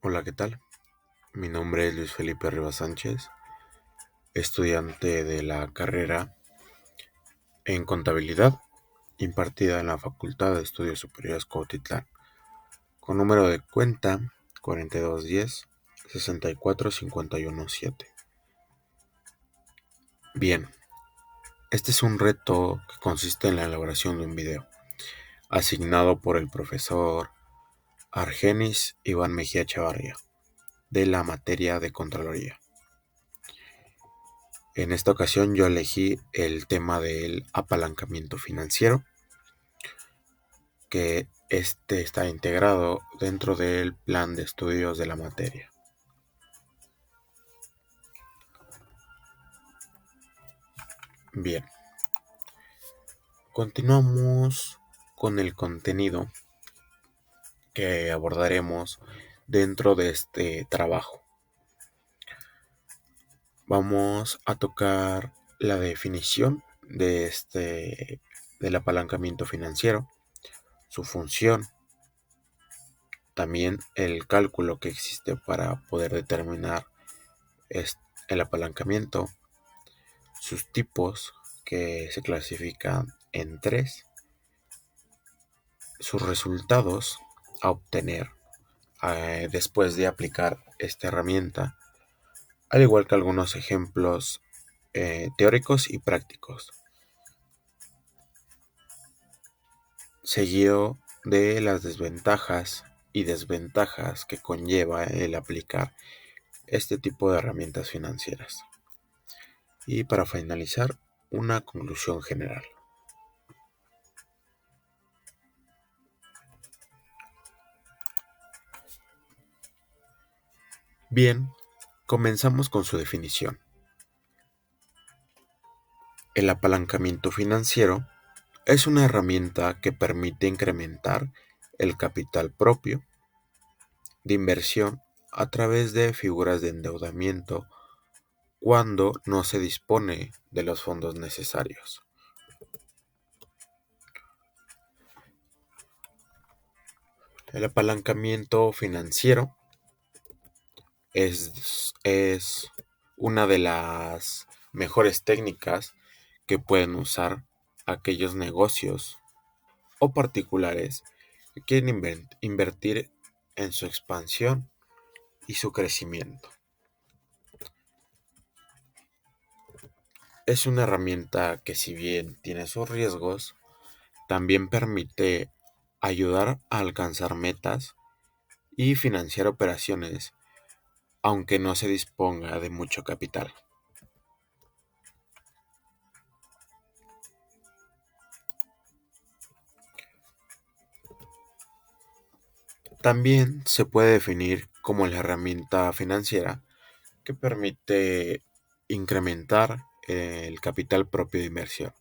Hola, ¿qué tal? Mi nombre es Luis Felipe Rivas Sánchez, estudiante de la carrera en contabilidad impartida en la Facultad de Estudios Superiores Cuautitlán, con número de cuenta 4210 64517. Bien, este es un reto que consiste en la elaboración de un video, asignado por el profesor Argenis Iván Mejía Chavarría, de la materia de Contraloría. En esta ocasión yo elegí el tema del apalancamiento financiero, que este está integrado dentro del plan de estudios de la materia. Bien, continuamos con el contenido que abordaremos dentro de este trabajo. Vamos a tocar la definición del apalancamiento financiero, su función, también el cálculo que existe para poder determinar el apalancamiento, sus tipos, que se clasifican en tres, sus resultados a obtener después de aplicar esta herramienta, al igual que algunos ejemplos teóricos y prácticos, seguido de las desventajas y desventajas que conlleva el aplicar este tipo de herramientas financieras. Y para finalizar, una conclusión general. Bien, comenzamos con su definición. El apalancamiento financiero es una herramienta que permite incrementar el capital propio de inversión a través de figuras de endeudamiento cuando no se dispone de los fondos necesarios. El apalancamiento financiero es una de las mejores técnicas que pueden usar aquellos negocios o particulares que quieren invertir en su expansión y su crecimiento. Es una herramienta que, si bien tiene sus riesgos, también permite ayudar a alcanzar metas y financiar operaciones, aunque no se disponga de mucho capital. También se puede definir como la herramienta financiera que permite incrementar el capital propio de inversión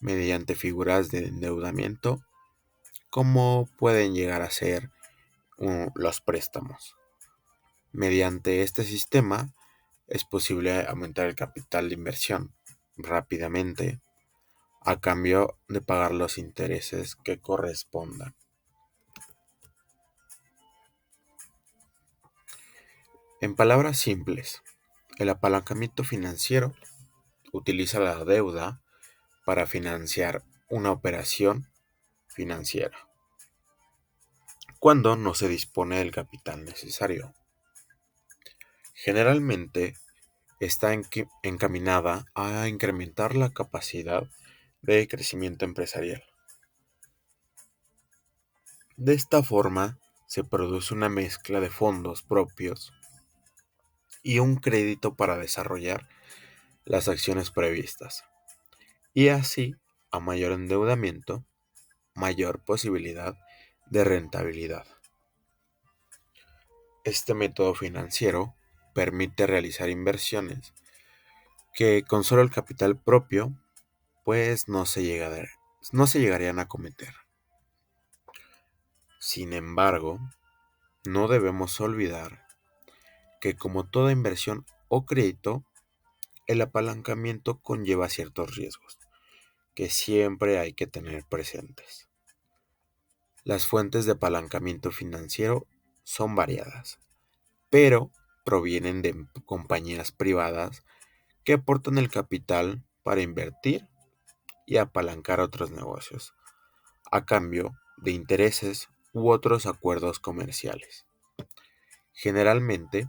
mediante figuras de endeudamiento, como pueden llegar a ser los préstamos. Mediante este sistema es posible aumentar el capital de inversión rápidamente a cambio de pagar los intereses que correspondan. En palabras simples, el apalancamiento financiero utiliza la deuda para financiar una operación financiera cuando no se dispone del capital necesario. Generalmente está encaminada a incrementar la capacidad de crecimiento empresarial. De esta forma, se produce una mezcla de fondos propios y un crédito para desarrollar las acciones previstas. Y así, a mayor endeudamiento, mayor posibilidad de rentabilidad. Este método financiero permite realizar inversiones que con solo el capital propio, pues no se llegarían a cometer. Sin embargo, no debemos olvidar que, como toda inversión o crédito, el apalancamiento conlleva ciertos riesgos que siempre hay que tener presentes. Las fuentes de apalancamiento financiero son variadas, pero provienen de compañías privadas que aportan el capital para invertir y apalancar otros negocios, a cambio de intereses u otros acuerdos comerciales. Generalmente,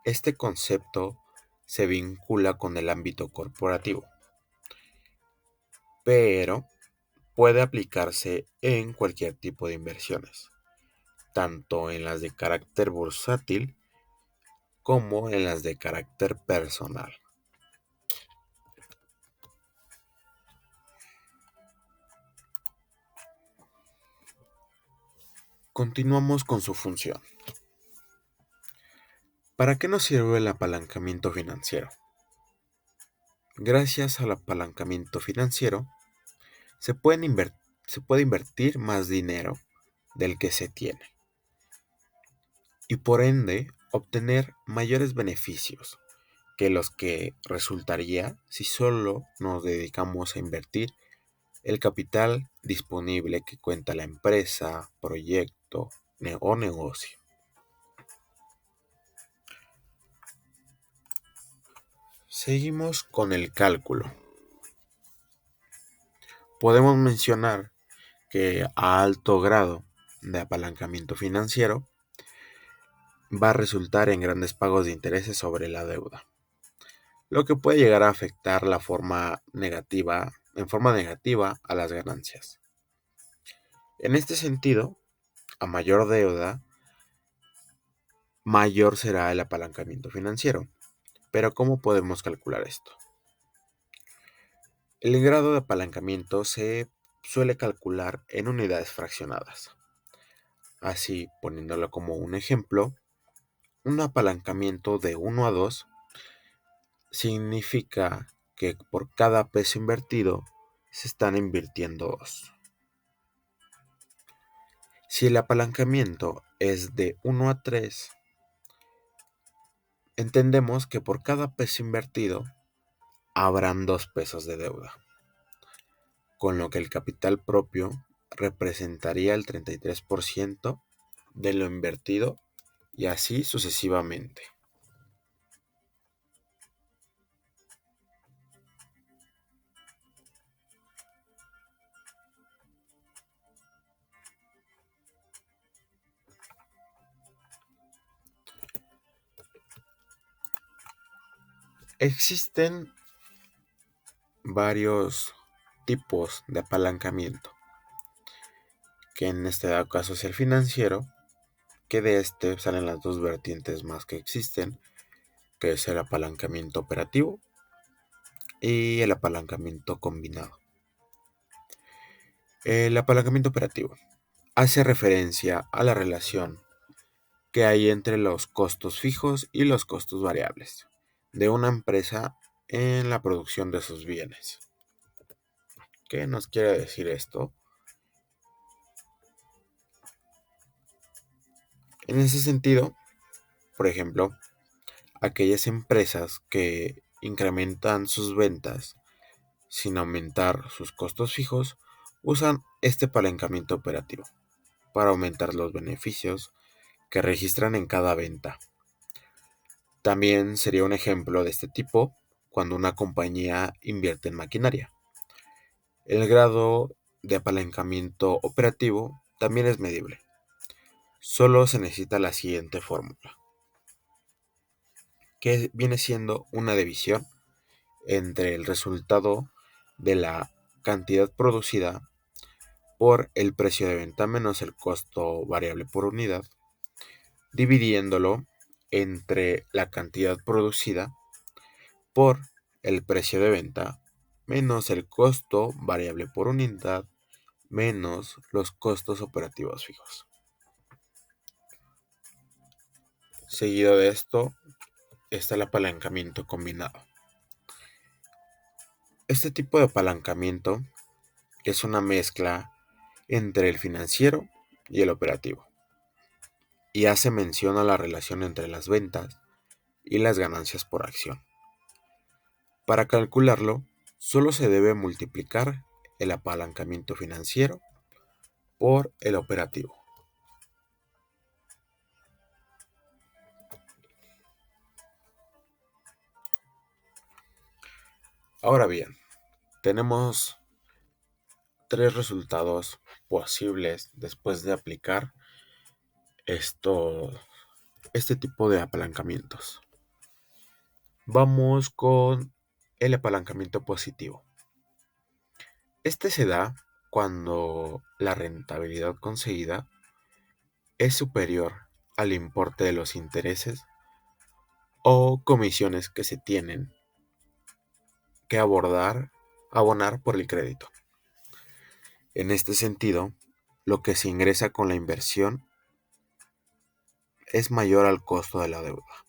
este concepto se vincula con el ámbito corporativo, pero puede aplicarse en cualquier tipo de inversiones, tanto en las de carácter bursátil como en las de carácter personal. Continuamos con su función. ¿Para qué nos sirve el apalancamiento financiero? Gracias al apalancamiento financiero, se puede invertir más dinero del que se tiene y por ende obtener mayores beneficios que los que resultaría si solo nos dedicamos a invertir el capital disponible que cuenta la empresa, proyecto o negocio. Seguimos con el cálculo. Podemos mencionar que a alto grado de apalancamiento financiero va a resultar en grandes pagos de intereses sobre la deuda, lo que puede llegar a afectar en forma negativa a las ganancias. En este sentido, a mayor deuda, mayor será el apalancamiento financiero. Pero ¿cómo podemos calcular esto? El grado de apalancamiento se suele calcular en unidades fraccionadas. Así, poniéndolo como un ejemplo, un apalancamiento de 1 a 2 significa que por cada peso invertido se están invirtiendo 2. Si el apalancamiento es de 1 a 3, entendemos que por cada peso invertido habrán 2 pesos de deuda, con lo que el capital propio representaría el 33% de lo invertido y así sucesivamente. Existen varios tipos de apalancamiento, que en este caso es el financiero, que de este salen las dos vertientes más que existen, que es el apalancamiento operativo y el apalancamiento combinado. El apalancamiento operativo hace referencia a la relación que hay entre los costos fijos y los costos variables de una empresa en la producción de sus bienes. ¿Qué nos quiere decir esto? En ese sentido, por ejemplo, aquellas empresas que incrementan sus ventas sin aumentar sus costos fijos usan este apalancamiento operativo para aumentar los beneficios que registran en cada venta. También sería un ejemplo de este tipo cuando una compañía invierte en maquinaria. El grado de apalancamiento operativo también es medible. Solo se necesita la siguiente fórmula, que viene siendo una división entre el resultado de la cantidad producida por el precio de venta menos el costo variable por unidad, dividiéndolo entre la cantidad producida por el precio de venta menos el costo variable por unidad menos los costos operativos fijos. Seguido de esto está el apalancamiento combinado. Este tipo de apalancamiento es una mezcla entre el financiero y el operativo y hace mención a la relación entre las ventas y las ganancias por acción. Para calcularlo, solo se debe multiplicar el apalancamiento financiero por el operativo. Ahora bien, tenemos tres resultados posibles después de aplicar esto, este tipo de apalancamientos. Vamos con el apalancamiento positivo. Este se da cuando la rentabilidad conseguida es superior al importe de los intereses o comisiones que se tienen que abonar por el crédito. En este sentido, lo que se ingresa con la inversión es mayor al costo de la deuda.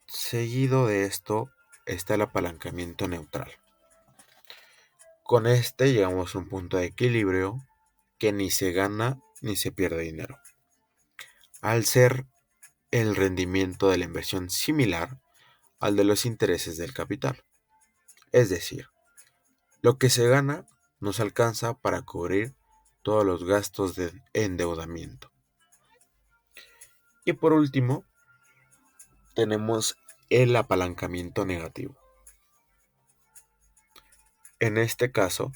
Seguido de esto está el apalancamiento neutral. Con este llegamos a un punto de equilibrio que ni se gana ni se pierde dinero. Al ser el rendimiento de la inversión similar al de los intereses del capital. Es decir, lo que se gana nos alcanza para cubrir todos los gastos de endeudamiento. Y por último, tenemos el apalancamiento negativo. En este caso,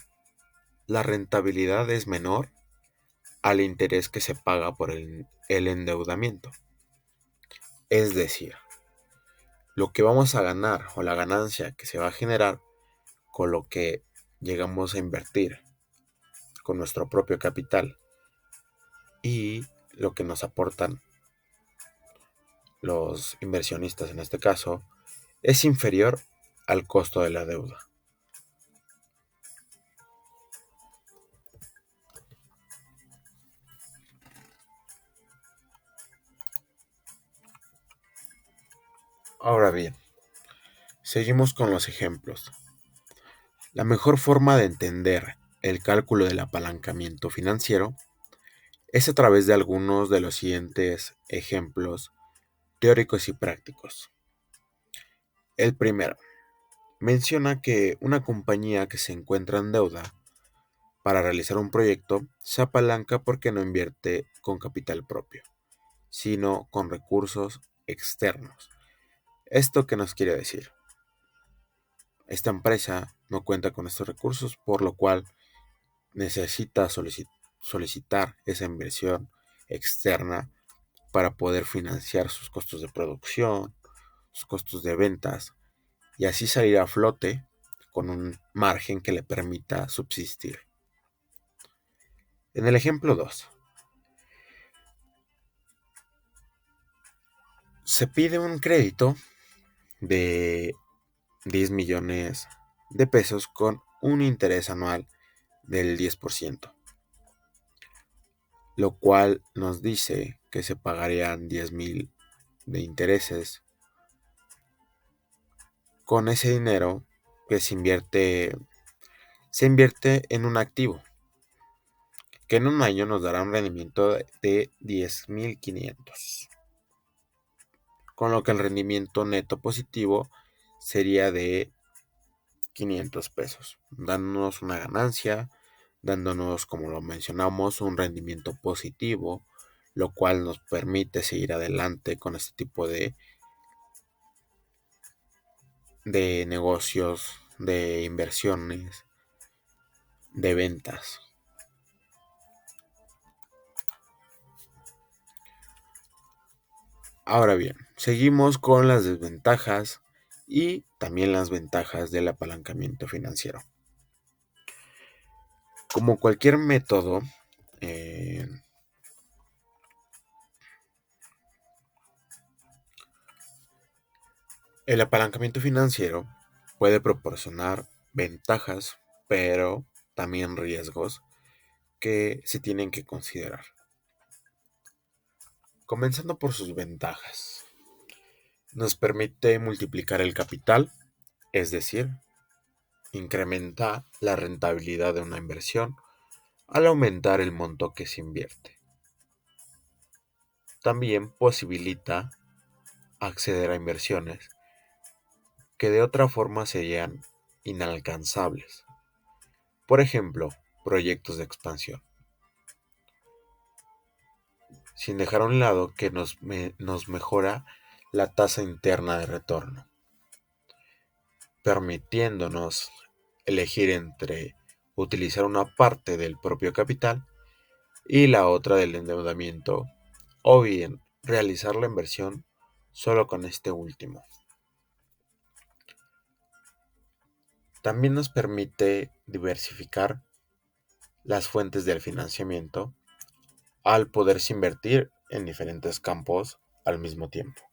la rentabilidad es menor al interés que se paga por el endeudamiento. Es decir, lo que vamos a ganar o la ganancia que se va a generar con lo que llegamos a invertir con nuestro propio capital y lo que nos aportan los inversionistas en este caso es inferior al costo de la deuda. Ahora bien, seguimos con los ejemplos. La mejor forma de entender el cálculo del apalancamiento financiero es a través de algunos de los siguientes ejemplos teóricos y prácticos. El primero, menciona que una compañía que se encuentra en deuda para realizar un proyecto se apalanca porque no invierte con capital propio, sino con recursos externos. ¿Esto qué nos quiere decir? Esta empresa no cuenta con estos recursos, por lo cual necesita solicitar esa inversión externa para poder financiar sus costos de producción, sus costos de ventas y así salir a flote con un margen que le permita subsistir. En el ejemplo 2, se pide un crédito de 10 millones de pesos con un interés anual del 10%, lo cual nos dice que se pagarían 10,000 de intereses. Con ese dinero que se invierte en un activo que en un año nos dará un rendimiento de 10,500, con lo que el rendimiento neto positivo sería de 500 pesos, dándonos una ganancia, dándonos, como lo mencionamos, un rendimiento positivo, lo cual nos permite seguir adelante con este tipo de negocios, de inversiones, de ventas. Ahora bien, seguimos con las desventajas y también las ventajas del apalancamiento financiero. Como cualquier método, eh, el apalancamiento financiero puede proporcionar ventajas, pero también riesgos que se tienen que considerar. Comenzando por sus ventajas. Nos permite multiplicar el capital, es decir, incrementa la rentabilidad de una inversión al aumentar el monto que se invierte. También posibilita acceder a inversiones que de otra forma serían inalcanzables. Por ejemplo, proyectos de expansión. Sin dejar a un lado que nos mejora la tasa interna de retorno. permitiéndonos elegir entre utilizar una parte del propio capital y la otra del endeudamiento, o bien realizar la inversión solo con este último. También nos permite diversificar las fuentes del financiamiento al poderse invertir en diferentes campos al mismo tiempo.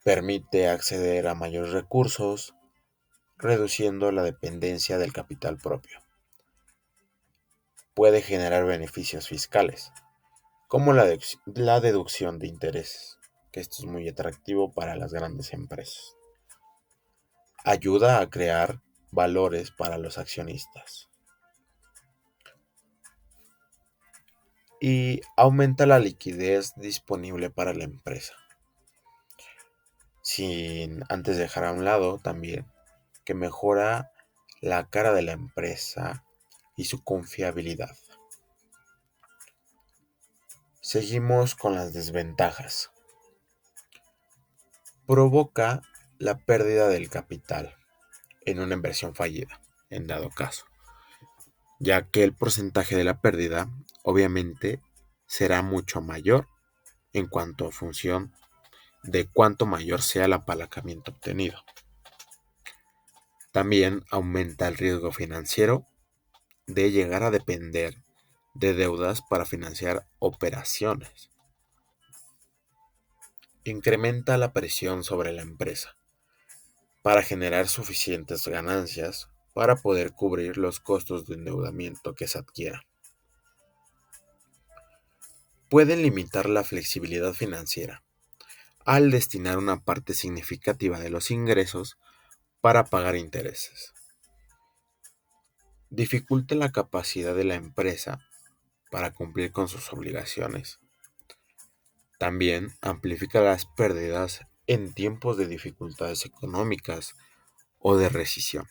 Permite acceder a mayores recursos, reduciendo la dependencia del capital propio. Puede generar beneficios fiscales, como la deducción de intereses, que esto es muy atractivo para las grandes empresas. Ayuda a crear valores para los accionistas y aumenta la liquidez disponible para la empresa. Sin antes dejar a un lado también que mejora la cara de la empresa y su confiabilidad. Seguimos con las desventajas. Provoca la pérdida del capital en una inversión fallida, en dado caso, ya que el porcentaje de la pérdida obviamente será mucho mayor en cuanto a función de cuánto mayor sea el apalancamiento obtenido. También aumenta el riesgo financiero de llegar a depender de deudas para financiar operaciones. Incrementa la presión sobre la empresa para generar suficientes ganancias para poder cubrir los costos de endeudamiento que se adquiera. Pueden limitar la flexibilidad financiera al destinar una parte significativa de los ingresos para pagar intereses. Dificulta la capacidad de la empresa para cumplir con sus obligaciones. También amplifica las pérdidas en tiempos de dificultades económicas o de recesión.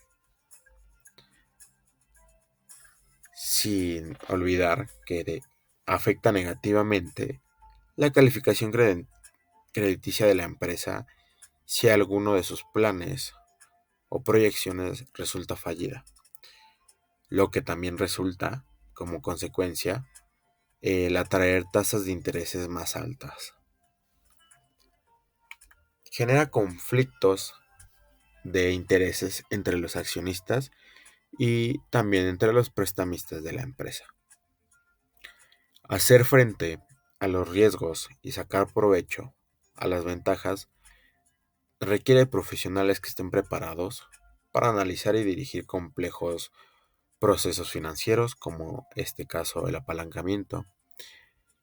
Sin olvidar que afecta negativamente la calificación crediticia de la empresa si alguno de sus planes o proyecciones resulta fallida, lo que también resulta, como consecuencia, el atraer tasas de intereses más altas. Genera conflictos de intereses entre los accionistas y también entre los prestamistas de la empresa. Hacer frente a los riesgos y sacar provecho a las ventajas requiere profesionales que estén preparados para analizar y dirigir complejos procesos financieros, como este caso el apalancamiento,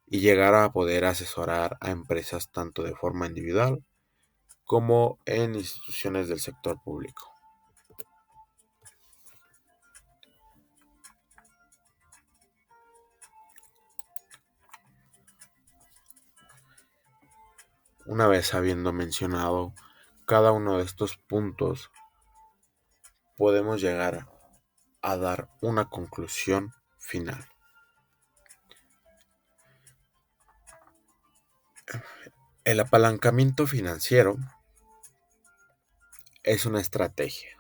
y llegar a poder asesorar a empresas tanto de forma individual como en instituciones del sector público. Una vez habiendo mencionado cada uno de estos puntos, podemos llegar a dar una conclusión final. El apalancamiento financiero es una estrategia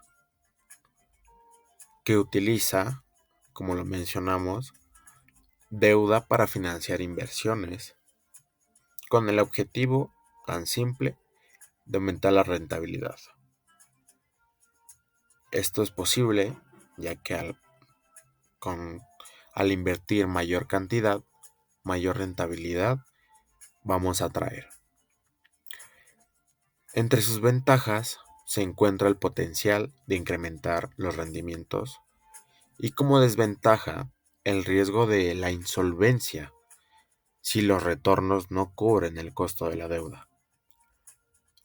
que utiliza, como lo mencionamos, deuda para financiar inversiones, con el objetivo tan simple de aumentar la rentabilidad. Esto es posible ya que al invertir mayor cantidad, mayor rentabilidad vamos a traer. Entre sus ventajas se encuentra el potencial de incrementar los rendimientos y como desventaja el riesgo de la insolvencia si los retornos no cubren el costo de la deuda.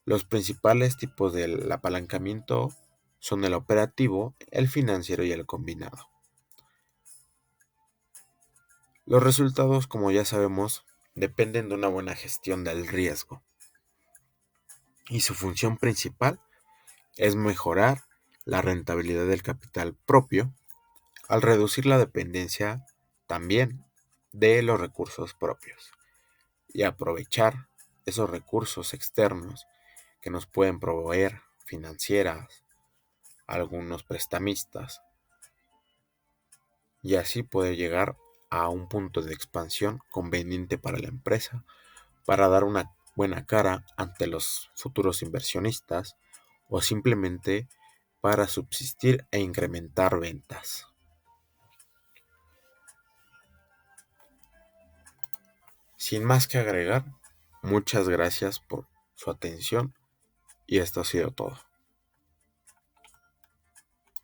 Los principales tipos del apalancamiento son el operativo, el financiero y el combinado. Los resultados, como ya sabemos, dependen de una buena gestión del riesgo. Y su función principal es mejorar la rentabilidad del capital propio al reducir la dependencia también de los recursos propios y aprovechar esos recursos externos que nos pueden proveer financieras, algunos prestamistas, y así poder llegar a un punto de expansión conveniente para la empresa, para dar una buena cara ante los futuros inversionistas o simplemente para subsistir e incrementar ventas. Sin más que agregar, muchas gracias por su atención y esto ha sido todo.